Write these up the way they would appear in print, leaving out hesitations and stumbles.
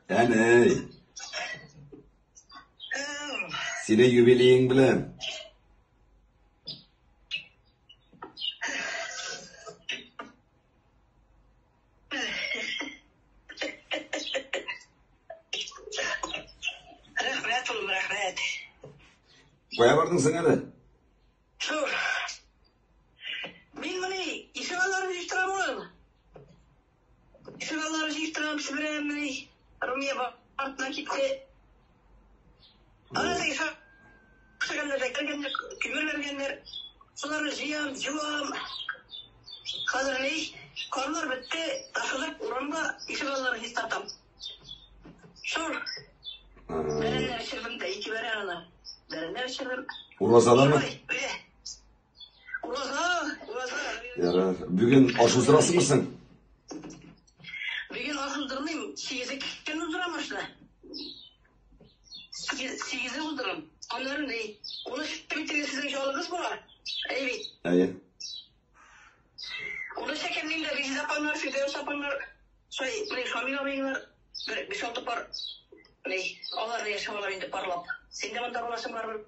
Yani senin jubileyin bilen. Rahmet. Koya vardın sen hadi. Sure. Ben bunu İsrail'ları yiyiştiremem. İsrail'ları yiyiştiremem. Sibir'e beni Rumiye bağırtına gitti. Arada İsrail'ler kümür vergenler. Suları ziyam, juvam. Hazır ne? Karlar bitti. Taşılıp uğranda İsrail'ları yiyiştirdim. Sure. Berenler şırdım da iki verenler. Berenler şırdım. Urazalar mı? Uraza. Yarar. Bugün aşı sırası mısın? Bugün asıldırmayayım. Sigize kikken uzduramaşlar. Sigize uzduram. Onların değil. Onu bitirge sizin yolunuz mu var? Evet. Evet. Onu şekerliğinde bizi yapanlar, fideos yapanlar, şamil abayınlar, bir şey topar. Onlar yaşamalar indi parlap. Sen de bana olasın var mı?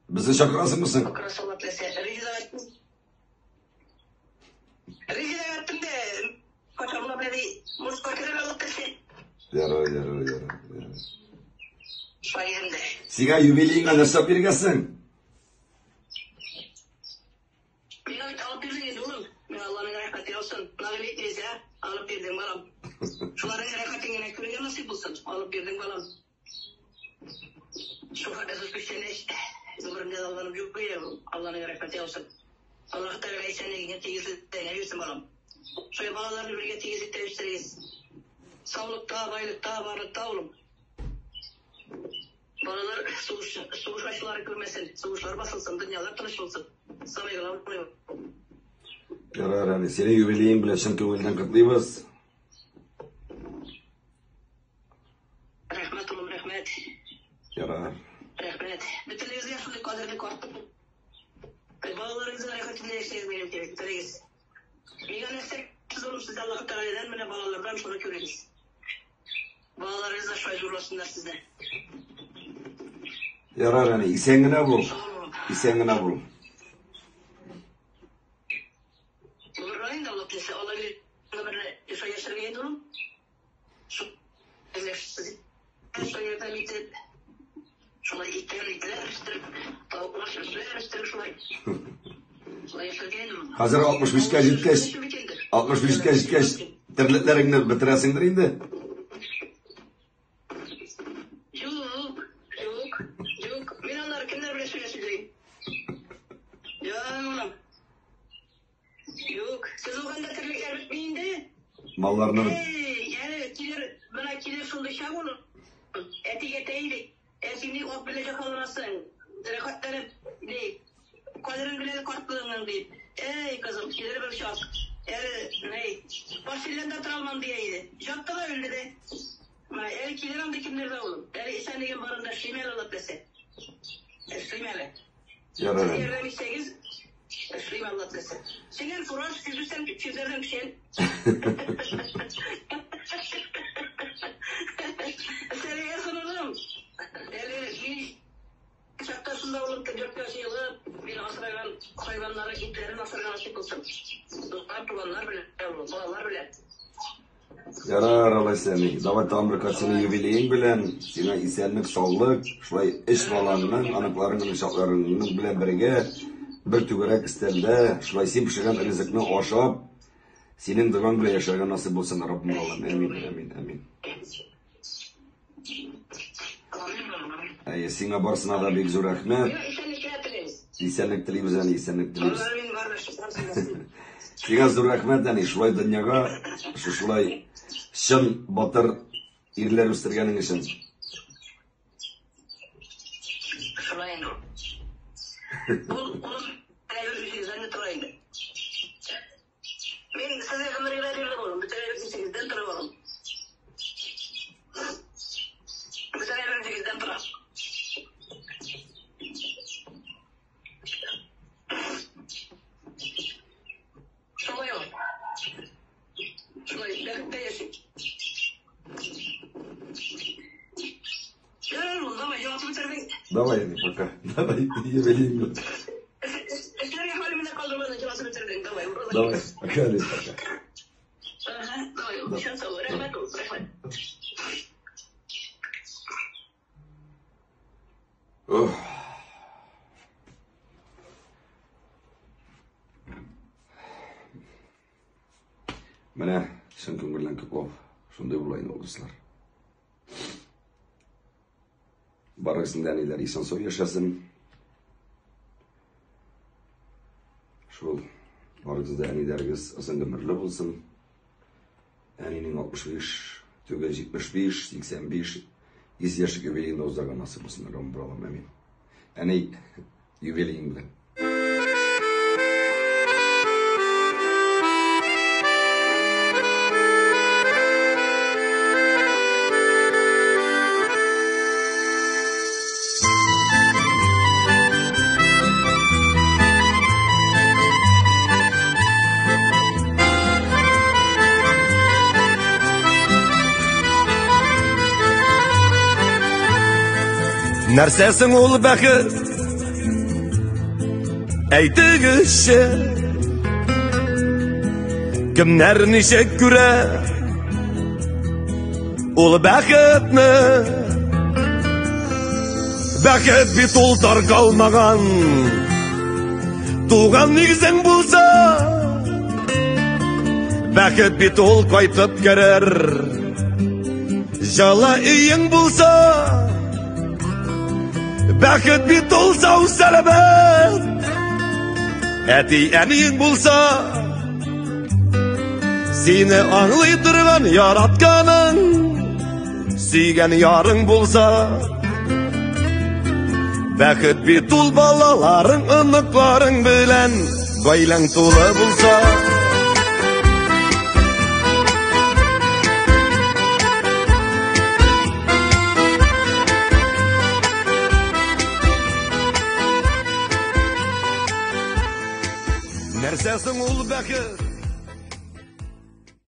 Bizi şakırası mısın? Şakırası olasın. Rica ettim de kaçamla beni muskakere alıp desin. Yarar. Sayın de. Siga jubileyinga nasıl birgesin? Ben alıp birdin oğlum. Ben Allah'ın rahmeti olsun. Nağıl etmeyiz ya. Alıp birdin balam. Şuların rahmetine kürüye nasip olsun. Alıp birdin balam. Şu kadar küçüğüne işte. Ömrümde Allah'ın büyüklüğü Allah'ın rahmeti olsun. Allah Teala insanı tegizli deneyirsin balam. Şöyle bağlarını birlikte tegizli teviştiriyiz. Sağlıkta, baylıkta, varlıkta oğlum. Balalar soğuş aşıları görmesin, soğuşlar basılsın, dünyalar tanış olsun. Saygılar oluyor. Yarar hani senin jubileyin bile şın köngülden kutlayız. Rahmet oğlum, rahmet. Yarar. Rahmet. Bütünlüğünüzü yaşadık, kaderlik arttık. Bağlarınızın hareketinde yaşayız benim gibi, bitiriyiz. Migan estek, siz oğlum size Allah'ı Teala'dan bana bağlardan sonra görürüz. Bağlarınızda şöyle uğrasınlar size. Yarar hani isengine bul. İsengine bul. Uğurlayın da Allah'ın size olabilir. Bir şey yaşarken durun. Şu enerjisi. Soyerden bitirip şuna itler istirip tavuklar sözler istirip şuna yaşarken durun. Hazır 65'ke jitkeş. 65'ke jitkeş. Terletlerini bitiresindir indi. Yok. Ben onları kimler bile söyleyeceğim. Ya. Yok. Siz o kadar terlikler bitmeyin de. Mallarını Yani kiler şunda şak olur. Etiketeydi. Şimdi o bilecek olmasın. Rekatları ne? Kaderin bile kartlığından değil. Kızım kileri bir şak. Ne? Basillende travman diyeydi. Jatta da öldü de. Kiler anda kimlerde olur? Sen de barında şimel alıp dese. Şimele. yarar hani. Yerden işteyiz. Esriyim Allah desin. Senin Fırat sizden çizerden bir şey. Seneye sunalım. Bir şapkasında olup da 4 yaşı yılı bir asırgan hayvanlara gitlerin asırgan açık olsun. Dostlar tulanlar bile, bağlar bile. Yarar Allah seni. Davat Amerika senin jubileyin bilen, sana isenlik, sağlık, şurayı iş balanının, anıklarının, uşaklarının bilen birge, bir tügerek istelde, şurayı sen pişirgen rızıkını aşap, senin duran bile yaşargan nasip olsun Rabbim Allah'ım. Amin. Sana barsına da bir zor rahmet. İsenlik dileyimiz yani isenlik dileyimiz. Sana zor rahmet yani şurayı dünyaga, şurayı şın batır irler üstürgenin için. Şurayı Bunu zannı turaydı. Ben size kamerayla dirdim oğlum. Bir tane 8'den tura oğlum. Bir tane 8'den tura. Şurayı Şurayı birlikte yaşayın. Давай, пока. Давай, юбилейный. Şöyle halimize kaldırmadan cevabını bitirdin. Давай. Давай, пока, пока. Давай, şans olur. Rahmet olsun. Rahmet. Oh. Mana sen ko'ngildan ko'p shunday bo'laydi do'stlar. Barıksın deniler insan soy yaşasın. Şu barıksın denilerimiz aslında ömürlü olsun. Eninin 65, tüge 75, 85, 100 yaşı jubileyinde uzağa nasip olsun. Rabbim buralam emin. Eni jubileyim bilen. Нәрсәсең ул бәхет? Әйтегезче, кемнәр ничек күрә ул бәхетне? Бәхет бит ул таркалмаган, туган нигезең булса, бәхет бит ул кайтып керер, җылы өең булса. Бәхет бит ул сау сәләмәт, әти әниең булса, сине аңлый торган яратканың, сөйгән ярың булса. Бәхет бит ул балаларың, оныкларың белән гаиләң тулы булса. Нәрсәсең ул бәхет?